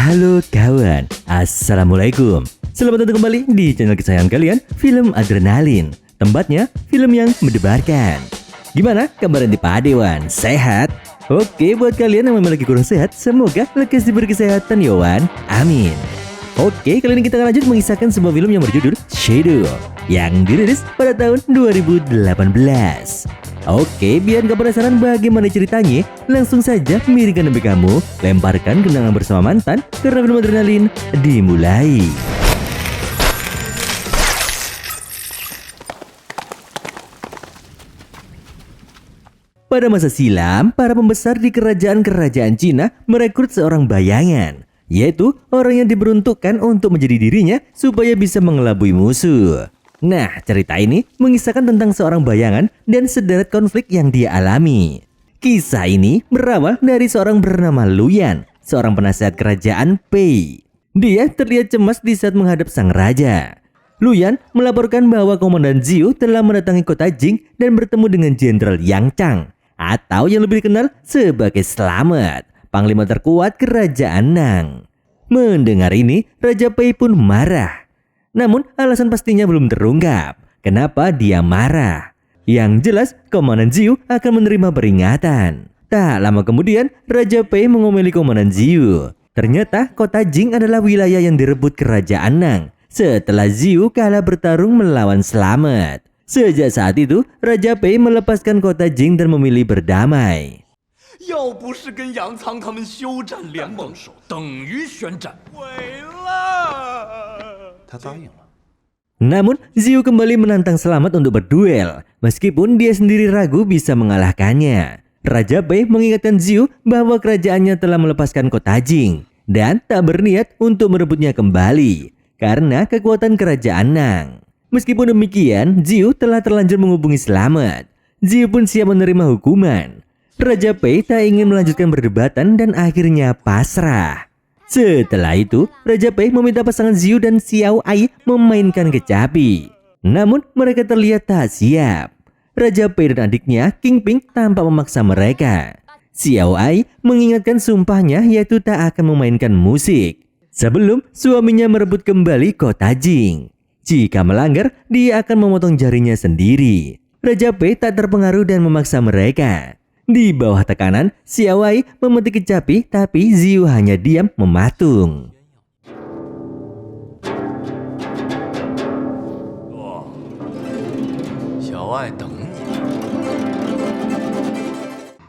Halo kawan, Assalamualaikum. Selamat datang kembali di channel kesayangan kalian, Film Adrenalin. Tempatnya film yang mendebarkan. Gimana kabar di Padewan? Sehat? Oke, buat kalian yang memiliki kurang sehat, semoga lekas diberi kesehatan Yowan. Amin. Oke, kali ini kita akan lanjut mengisahkan sebuah film yang berjudul Shadow yang dirilis pada tahun 2018. Oke, biar gak penasaran bagaimana ceritanya, langsung saja miringkan HP kamu, lemparkan kenangan bersama mantan, karena film Adrenalin dimulai. Pada masa silam, para pembesar di kerajaan-kerajaan Cina merekrut seorang bayangan, yaitu orang yang diperuntukkan untuk menjadi dirinya supaya bisa mengelabui musuh. Nah, cerita ini mengisahkan tentang seorang bayangan dan sederet konflik yang dia alami. Kisah ini berawal dari seorang bernama Luyan, seorang penasihat kerajaan Pei. Dia terlihat cemas di saat menghadap sang raja. Luyan melaporkan bahwa Komandan Ziu telah mendatangi kota Jing dan bertemu dengan Jenderal Yang Chang, atau yang lebih dikenal sebagai Slamet, panglima terkuat kerajaan Nang. Mendengar ini, Raja Pei pun marah. Namun alasan pastinya belum terungkap kenapa dia marah. Yang jelas Komandan Ziu akan menerima peringatan. Tak lama kemudian Raja Pei mengomeli Komandan Ziu. Ternyata kota Jing adalah wilayah yang direbut kerajaan Nang setelah Ziu kalah bertarung melawan Slamet. Sejak saat itu Raja Pei melepaskan kota Jing dan memilih berdamai. 要不是跟杨仓他们休战联盟，等于宣战，毁了。 他答应了。 Namun, Ziu kembali menantang Slamet untuk berduel, meskipun dia sendiri ragu bisa mengalahkannya. Raja Pei mengingatkan Ziu bahwa kerajaannya telah melepaskan kota Jing dan tak berniat untuk merebutnya kembali karena kekuatan kerajaan Nang. Meskipun demikian, Ziu telah terlanjur menghubungi Slamet. Ziu pun siap menerima hukuman. Raja Pei tak ingin melanjutkan perdebatan dan akhirnya pasrah. Setelah itu, Raja Pei meminta pasangan Ziu dan Xiao Ai memainkan kecapi. Namun, mereka terlihat tak siap. Raja Pei dan adiknya, King Ping, tampak memaksa mereka. Xiao Ai mengingatkan sumpahnya yaitu tak akan memainkan musik sebelum suaminya merebut kembali kota Jing. Jika melanggar, dia akan memotong jarinya sendiri. Raja Pei tak terpengaruh dan memaksa mereka. Di bawah tekanan, Xiao Ai memetik kecapi tapi Ziu hanya diam mematung.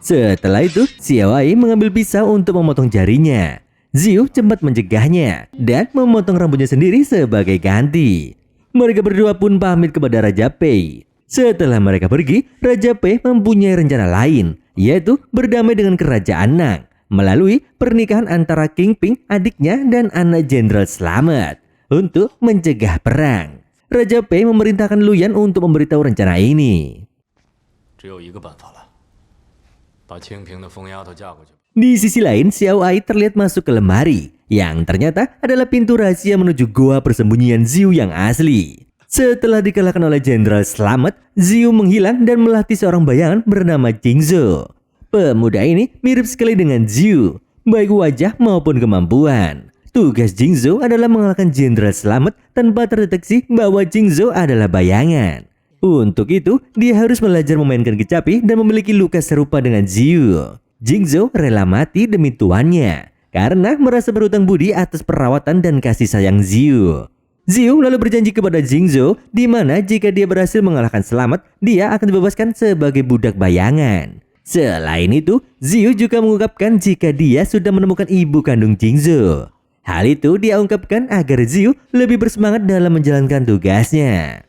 Setelah itu, Xiao Ai mengambil pisau untuk memotong jarinya. Ziu cepat mencegahnya dan memotong rambutnya sendiri sebagai ganti. Mereka berdua pun pamit kepada Raja Pei. Setelah mereka pergi, Raja Pei mempunyai rencana lain, yaitu berdamai dengan kerajaan Nang melalui pernikahan antara King Ping, adiknya, dan anak Jenderal Slamet untuk mencegah perang. Raja Pei memerintahkan Luyan untuk memberitahu rencana ini. Di sisi lain, Xiao Ai terlihat masuk ke lemari yang ternyata adalah pintu rahasia menuju goa persembunyian Ziu yang asli. Setelah dikalahkan oleh Jenderal Slamet, Ziu menghilang dan melatih seorang bayangan bernama Jingzhou. Pemuda ini mirip sekali dengan Ziu, baik wajah maupun kemampuan. Tugas Jingzhou adalah mengalahkan Jenderal Slamet tanpa terdeteksi bahwa Jingzhou adalah bayangan. Untuk itu, dia harus belajar memainkan kecapi dan memiliki luka serupa dengan Ziu. Jingzhou rela mati demi tuannya karena merasa berhutang budi atas perawatan dan kasih sayang Ziu. Ziu lalu berjanji kepada Jingzhou di mana jika dia berhasil mengalahkan Slamet, dia akan dibebaskan sebagai budak bayangan. Selain itu, Ziu juga mengungkapkan jika dia sudah menemukan ibu kandung Jingzhou. Hal itu dia ungkapkan agar Ziu lebih bersemangat dalam menjalankan tugasnya.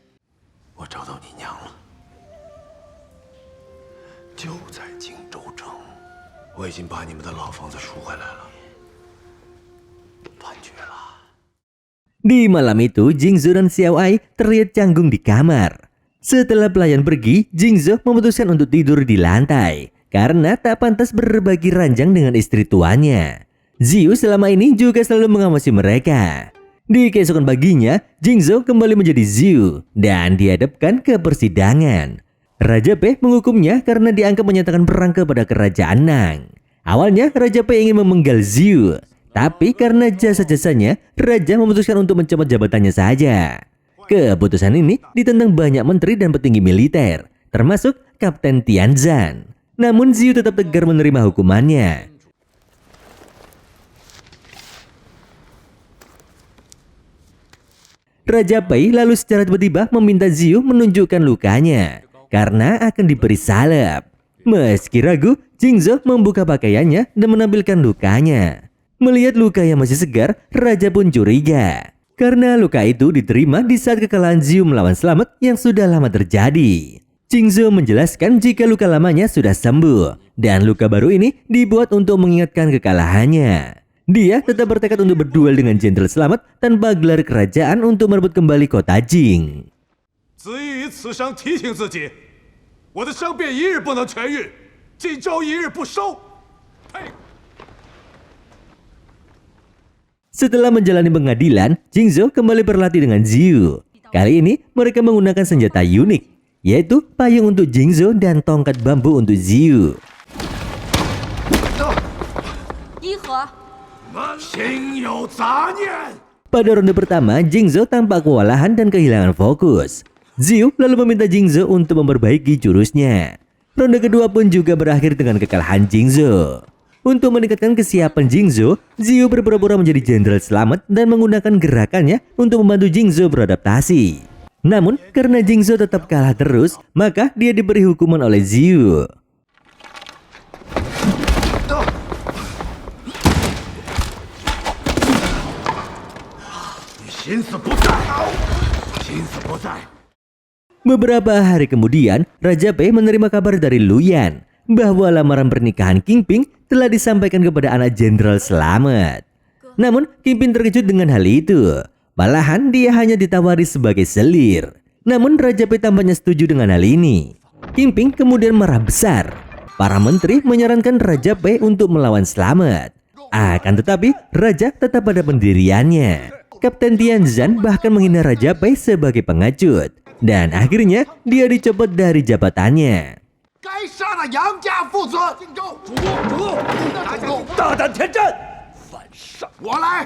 Di malam itu, Jingzhou dan Xiao Ai terlihat canggung di kamar. Setelah pelayan pergi, Jingzhou memutuskan untuk tidur di lantai karena tak pantas berbagi ranjang dengan istri tuannya. Ziu selama ini juga selalu mengawasi mereka. Di keesokan paginya, Jingzhou kembali menjadi Ziu dan dihadapkan ke persidangan. Raja Pei menghukumnya karena dianggap menyatakan perang kepada kerajaan Nang. Awalnya Raja Pei ingin memenggal Ziu, Tapi karena jasa-jasanya, Raja memutuskan untuk mencopot jabatannya saja. Keputusan ini ditentang banyak menteri dan petinggi militer, termasuk Kapten Tianzan. Namun Ziyu tetap tegar menerima hukumannya. Raja Pei lalu secara tiba-tiba meminta Ziyu menunjukkan lukanya karena akan diberi salep. Meski ragu, Jingzhou membuka pakaiannya dan menampilkan lukanya. Melihat luka yang masih segar, Raja pun curiga karena luka itu diterima di saat kekalahan Ziyu melawan Slamet yang sudah lama terjadi. Jingzhou menjelaskan jika luka lamanya sudah sembuh dan luka baru ini dibuat untuk mengingatkan kekalahannya. Dia tetap bertekad untuk berduel dengan Jenderal Slamet tanpa gelar kerajaan untuk merebut kembali kota Jing. 子欲以此伤提醒自己，我的伤便一日不能痊愈，今朝一日不收。呸！ Setelah menjalani pengadilan, Jingzhou kembali berlatih dengan Ziyu. Kali ini mereka menggunakan senjata unik, yaitu payung untuk Jingzhou dan tongkat bambu untuk Ziyu. 一和， 心有杂念。 Pada ronde pertama, Jingzhou tampak kewalahan dan kehilangan fokus. Ziyu lalu meminta Jingzhou untuk memperbaiki jurusnya. Ronde kedua pun juga berakhir dengan kekalahan Jingzhou. Untuk meningkatkan kesiapan Jingzhou, Ziyu berpura-pura menjadi Jenderal Slamet dan menggunakan gerakannya untuk membantu Jingzhou beradaptasi. Namun, karena Jingzhou tetap kalah terus, maka dia diberi hukuman oleh Ziyu. 心思不在，心思不在。 Beberapa hari kemudian, Raja Pei menerima kabar dari Luyan bahwa lamaran pernikahan Kingping telah disampaikan kepada anak Jenderal Slamet. Namun, Kingping terkejut dengan hal itu. Malahan dia hanya ditawari sebagai selir. Namun, Raja Pei tampaknya setuju dengan hal ini. Kingping kemudian marah besar. Para menteri menyarankan Raja Pei untuk melawan Slamet. Akan tetapi, Raja tetap pada pendiriannya. Kapten Tianzan bahkan menghina Raja Pei sebagai pengecut. Dan akhirnya dia dicopot dari jabatannya. 该杀的杨家父子，荆州主公，大家大胆田战，犯上我来。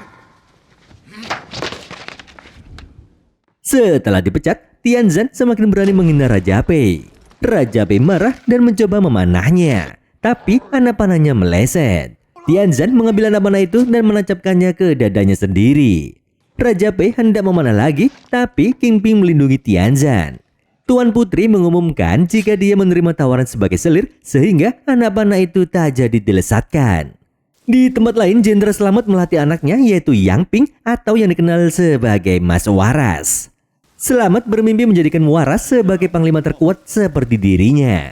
Setelah dipecat, Tianzan semakin berani menghina Raja Pei. Raja Pei marah dan mencoba memanahnya, tapi anak panahnya meleset. Tianzan mengambil anak panah itu dan menancapkannya ke dadanya sendiri. Raja Pei hendak memanah lagi, tapi Kingping melindungi Tianzan. Tuan Putri mengumumkan jika dia menerima tawaran sebagai selir, sehingga anak panah itu tak jadi dilesatkan. Di tempat lain, Jenderal Slamet melatih anaknya, yaitu Yang Ping atau yang dikenal sebagai Mas Waras. Slamet bermimpi menjadikan Waras sebagai panglima terkuat seperti dirinya.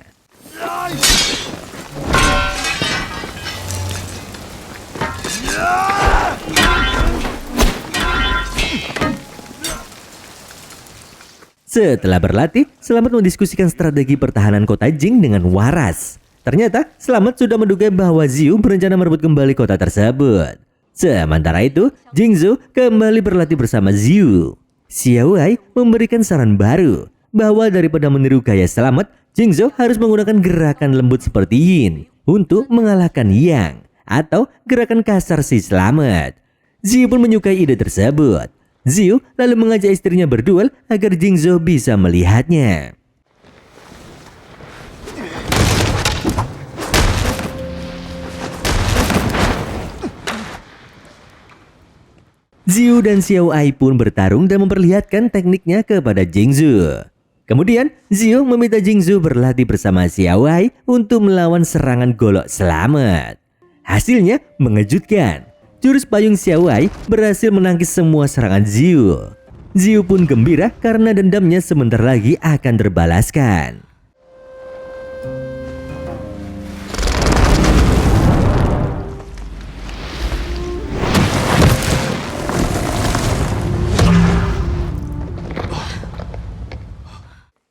Setelah berlatih, Slamet mendiskusikan strategi pertahanan kota Jing dengan Waras. Ternyata, Slamet sudah menduga bahwa Ziyu berencana merebut kembali kota tersebut. Sementara itu, Jingzhou kembali berlatih bersama Ziyu. Xiao Wei memberikan saran baru bahwa daripada meniru gaya Slamet, Jingzhou harus menggunakan gerakan lembut seperti Yin untuk mengalahkan Yang atau gerakan kasar si Slamet. Ziyu pun menyukai ide tersebut. Ziyu lalu mengajak istrinya berduel agar Jingzhou bisa melihatnya. Ziyu dan Xiao Ai pun bertarung dan memperlihatkan tekniknya kepada Jingzhou. Kemudian, Ziyu meminta Jingzhou berlatih bersama Xiao Ai untuk melawan serangan golok Slamet. Hasilnya mengejutkan. Jurus payung Xiao Ai berhasil menangkis semua serangan Ziyu. Ziyu pun gembira karena dendamnya sebentar lagi akan terbalaskan.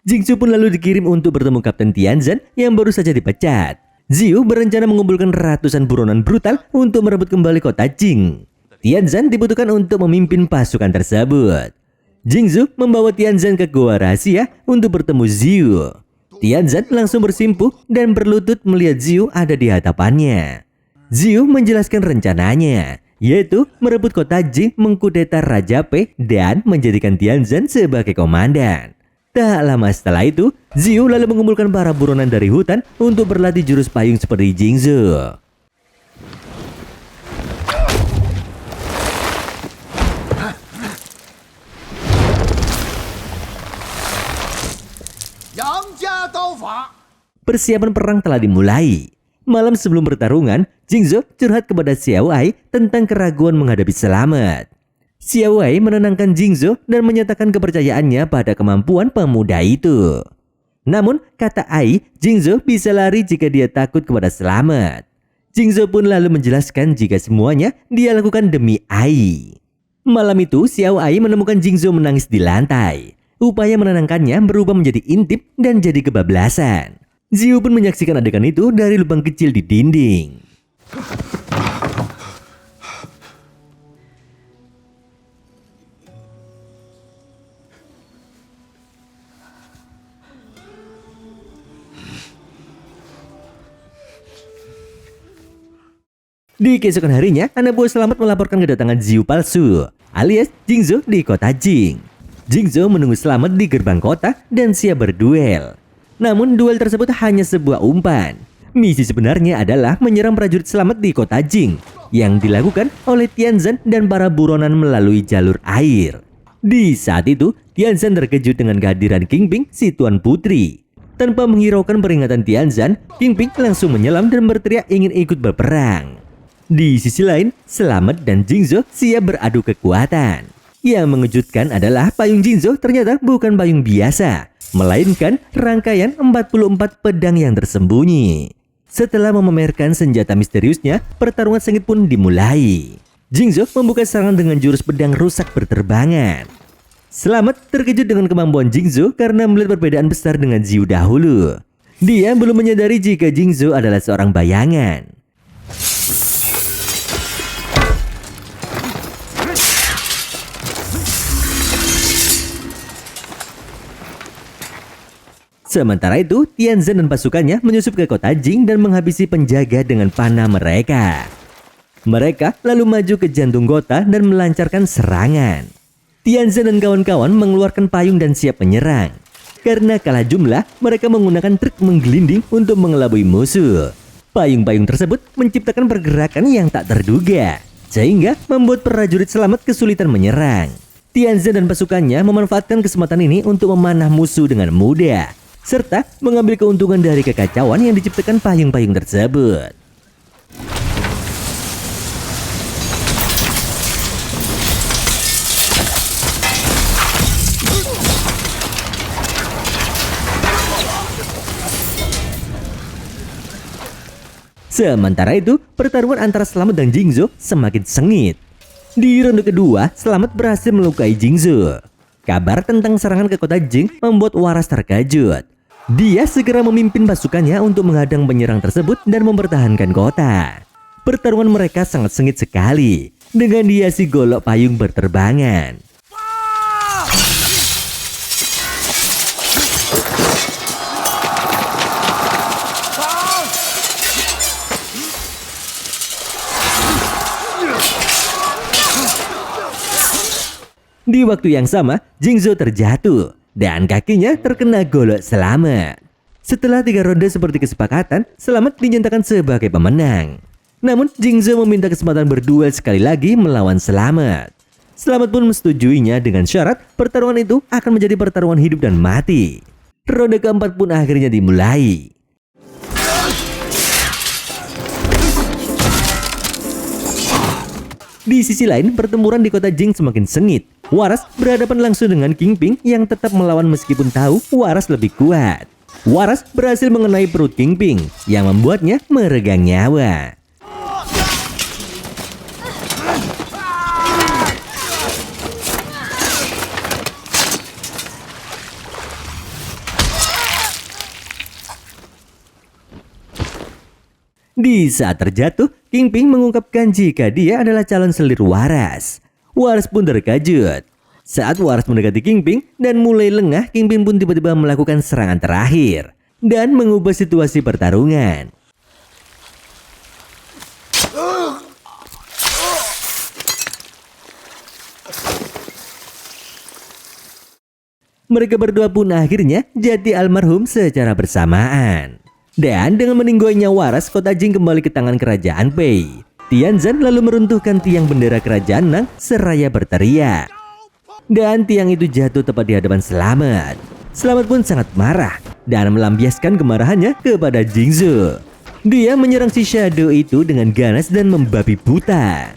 Jingzhou pun lalu dikirim untuk bertemu Kapten Tianzan yang baru saja dipecat. Ziyu berencana mengumpulkan ratusan buronan brutal untuk merebut kembali kota Jing. Tianzan dibutuhkan untuk memimpin pasukan tersebut. Jingzhou membawa Tianzan ke gua rahasia untuk bertemu Ziyu. Tianzan langsung bersimpuh dan berlutut melihat Ziyu ada di hadapannya. Ziyu menjelaskan rencananya. yaitu merebut kota Jing, mengkudeta Raja Pei, dan menjadikan Tianzhen sebagai komandan. Tak lama setelah itu, Ziyu lalu mengumpulkan para buronan dari hutan untuk berlatih jurus payung seperti Jingzhou. Persiapan perang telah dimulai. Malam sebelum pertarungan, Jingzhou curhat kepada Xiao Ai tentang keraguan menghadapi Slamet. Xiao Ai menenangkan Jingzhou dan menyatakan kepercayaannya pada kemampuan pemuda itu. Namun, kata Ai, Jingzhou bisa lari jika dia takut kepada Slamet. Jingzhou pun lalu menjelaskan jika semuanya dia lakukan demi Ai. Malam itu, Xiao Ai menemukan Jingzhou menangis di lantai. Upaya menenangkannya berubah menjadi intip dan jadi kebablasan. Ziyu pun menyaksikan adegan itu dari lubang kecil di dinding. Di keesokan harinya, anak buah Slamet melaporkan kedatangan Ziyu palsu, alias Jingzhou di kota Jing. Jingzhou menunggu Slamet di gerbang kota dan siap berduel. Namun duel tersebut hanya sebuah umpan. Misi sebenarnya adalah menyerang prajurit Slamet di kota Jing yang dilakukan oleh Tianzhen dan para buronan melalui jalur air. Di saat itu, Tianzhen terkejut dengan kehadiran Qingping, si Tuan Putri. Tanpa menghiraukan peringatan Tianzhen, Qingping langsung menyelam dan berteriak ingin ikut berperang. Di sisi lain, Slamet dan Jingzhou siap beradu kekuatan. Yang mengejutkan adalah payung Jingzhou ternyata bukan payung biasa, melainkan rangkaian 44 pedang yang tersembunyi. Setelah memamerkan senjata misteriusnya, pertarungan sengit pun dimulai. Jingzhou membuka serangan dengan jurus pedang rusak berterbangan. Slamet terkejut dengan kemampuan Jingzhou karena melihat perbedaan besar dengan Ziyu dahulu. Dia belum menyadari jika Jingzhou adalah seorang bayangan. Sementara itu, Tianzhen dan pasukannya menyusup ke kota Jing dan menghabisi penjaga dengan panah mereka. Mereka lalu maju ke jantung kota dan melancarkan serangan. Tianzhen dan kawan-kawan mengeluarkan payung dan siap menyerang. Karena kalah jumlah, mereka menggunakan trik menggelinding untuk mengelabui musuh. Payung-payung tersebut menciptakan pergerakan yang tak terduga, sehingga membuat prajurit Slamet kesulitan menyerang. Tianzhen dan pasukannya memanfaatkan kesempatan ini untuk memanah musuh dengan mudah, serta mengambil keuntungan dari kekacauan yang diciptakan payung-payung tersebut. Sementara itu, pertarungan antara Slamet dan Jingzhou semakin sengit. Di ronde kedua, Slamet berhasil melukai Jingzhou. Kabar tentang serangan ke kota Jing membuat Waras terkejut. Dia segera memimpin pasukannya untuk menghadang penyerang tersebut dan mempertahankan kota. Pertarungan mereka sangat sengit sekali, dengan dihiasi golok payung berterbangan. Di waktu yang sama, Jingzhou terjatuh dan kakinya terkena golok Slamet. Setelah 3 ronde seperti kesepakatan, Slamet dinyatakan sebagai pemenang. Namun, Jingzhou meminta kesempatan berduel sekali lagi melawan Slamet. Slamet pun menyetujuinya dengan syarat pertarungan itu akan menjadi pertarungan hidup dan mati. Ronde keempat pun akhirnya dimulai. Di sisi lain, pertempuran di kota Jing semakin sengit. Waras berhadapan langsung dengan Qingping yang tetap melawan meskipun tahu Waras lebih kuat. Waras berhasil mengenai perut Qingping yang membuatnya meregang nyawa. Di saat terjatuh, Qingping mengungkapkan jika dia adalah calon selir Waras. Waras pun terkejut. Saat Waras mendekati Qingping dan mulai lengah, Qingping pun tiba-tiba melakukan serangan terakhir dan mengubah situasi pertarungan. Mereka berdua pun akhirnya jadi almarhum secara bersamaan. Dan dengan meninggalnya waras, kota Jing kembali ke tangan kerajaan Pei. Tianzan lalu meruntuhkan tiang bendera kerajaan Nang seraya berteriak. Dan tiang itu jatuh tepat di hadapan Slamet. Slamet pun sangat marah dan melampiaskan kemarahannya kepada Jingzhou. Dia menyerang si Shadow itu dengan ganas dan membabi buta.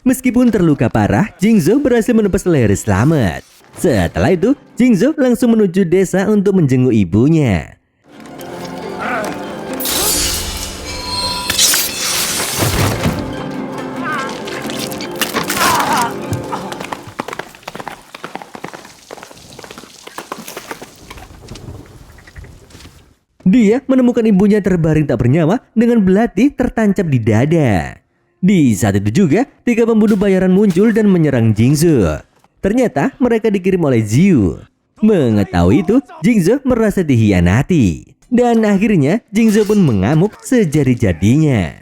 Meskipun terluka parah, Jingzhou berhasil menebas leher Slamet. Setelah itu, Jingzhou langsung menuju desa untuk menjenguk ibunya. Dia menemukan ibunya terbaring tak bernyawa dengan belati tertancap di dada. Di saat itu juga, 3 pembunuh bayaran muncul dan menyerang Jingzhou. Ternyata mereka dikirim oleh Ziyu. Mengetahui itu, Jingzhou merasa dikhianati. Dan akhirnya, Jingzhou pun mengamuk sejadi-jadinya.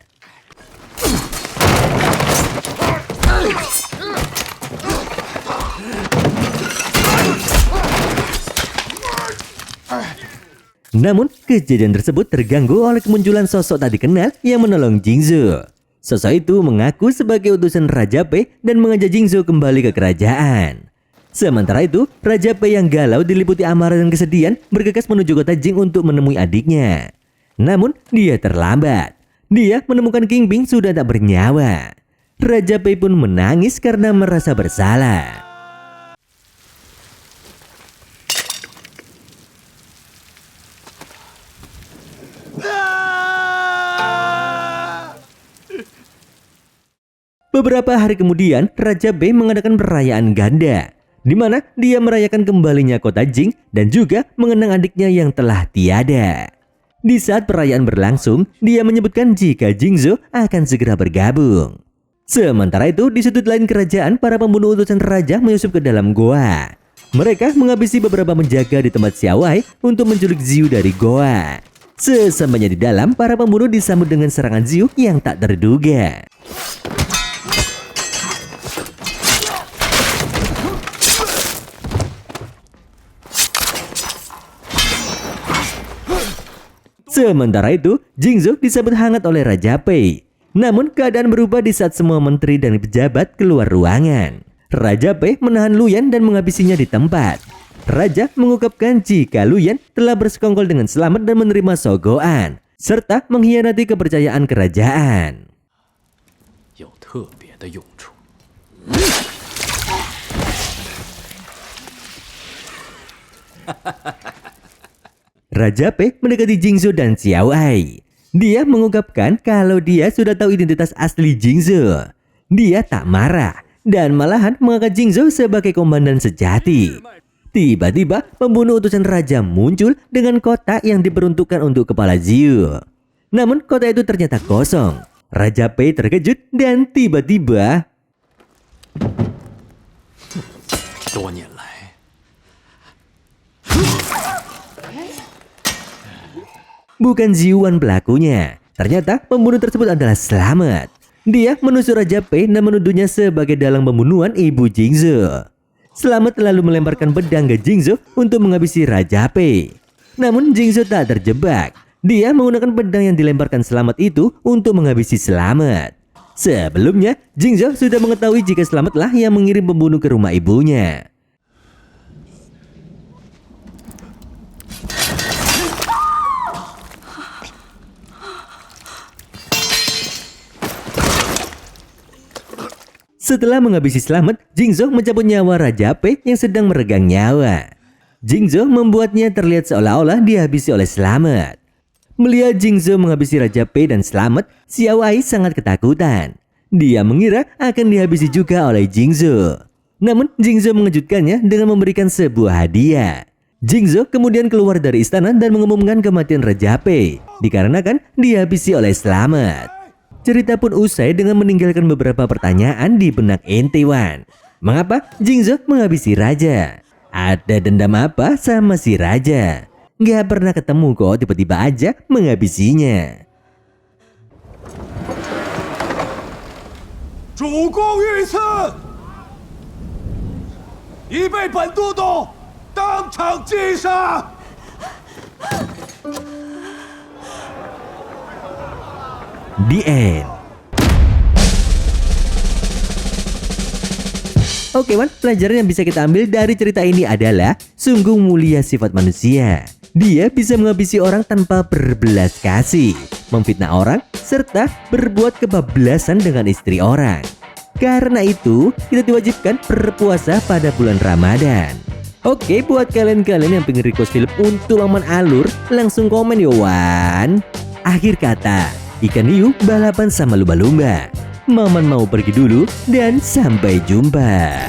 Namun, kejadian tersebut terganggu oleh kemunculan sosok tak dikenal yang menolong Jingzhou. Sosok itu mengaku sebagai utusan Raja Pei dan mengajak Jingzhou kembali ke kerajaan. Sementara itu, Raja Pei yang galau diliputi amarah dan kesedihan bergegas menuju kota Jing untuk menemui adiknya. Namun, dia terlambat. Dia menemukan King Bing sudah tak bernyawa. Raja Pei pun menangis karena merasa bersalah. Beberapa hari kemudian, Raja Bei mengadakan perayaan ganda, di mana dia merayakan kembalinya kota Jing dan juga mengenang adiknya yang telah tiada. Di saat perayaan berlangsung, dia menyebutkan jika Jingzhou akan segera bergabung. Sementara itu, di sudut lain kerajaan, para pembunuh utusan raja menyusup ke dalam goa. Mereka menghabisi beberapa penjaga di tempat Xiao Wei untuk menculik Ziyu dari goa. Sesampainya di dalam, para pembunuh disambut dengan serangan Ziyu yang tak terduga. Sementara itu, Jingzhou disambut hangat oleh Raja Pei. Namun keadaan berubah di saat semua menteri dan pejabat keluar ruangan. Raja Pei menahan Luyan dan menghabisinya di tempat. Raja mengungkapkan jika Luyan telah bersekongkol dengan selamat dan menerima sogoan, serta mengkhianati kepercayaan kerajaan. Raja Pei mendekati Jingzhou dan Xiao Ai. Dia mengungkapkan kalau dia sudah tahu identitas asli Jingzhou. Dia tak marah dan malahan mengangkat Jingzhou sebagai komandan sejati. Tiba-tiba pembunuh utusan raja muncul dengan kotak yang diperuntukkan untuk kepala Ziyu. Namun kotak itu ternyata kosong. Raja Pei terkejut dan tiba-tiba bukan Ziyuan pelakunya. Ternyata pembunuh tersebut adalah Slamet. Dia menusuk Raja Pei dan menuduhnya sebagai dalang pembunuhan ibu Jingzhou. Slamet lalu melemparkan pedang ke Jingzhou untuk menghabisi Raja Pei. Namun Jingzhou tak terjebak. Dia menggunakan pedang yang dilemparkan Slamet itu untuk menghabisi Slamet. Sebelumnya, Jingzhou sudah mengetahui jika Slametlah yang mengirim pembunuh ke rumah ibunya. Setelah menghabisi Slamet, Jingzhou mencabut nyawa Raja Pei yang sedang meregang nyawa. Jingzhou membuatnya terlihat seolah-olah dihabisi oleh Slamet. Melihat Jingzhou menghabisi Raja Pei dan Slamet, Xiao Ai sangat ketakutan. Dia mengira akan dihabisi juga oleh Jingzhou. Namun Jingzhou mengejutkannya dengan memberikan sebuah hadiah. Jingzhou kemudian keluar dari istana dan mengumumkan kematian Raja Pei dikarenakan dihabisi oleh Slamet. Cerita pun usai dengan meninggalkan beberapa pertanyaan di benak Entewan. Mengapa Jingzhou menghabisi raja? Ada dendam apa sama si raja? Nggak pernah ketemu kok tiba-tiba aja menghabisinya. 主公遇刺，已被本都督当场击杀。 The end. Oke Wan, pelajaran yang bisa kita ambil dari cerita ini adalah sungguh mulia sifat manusia. Dia bisa menghabisi orang tanpa berbelas kasih, memfitnah orang, serta berbuat kebablasan dengan istri orang. Karena itu, kita diwajibkan berpuasa pada bulan Ramadan. Oke, buat kalian-kalian yang pengen request film untuk Maman Alur, langsung komen yo Wan. Akhir kata, ikan hiu balapan sama lumba-lumba. Maman mau pergi dulu dan sampai jumpa.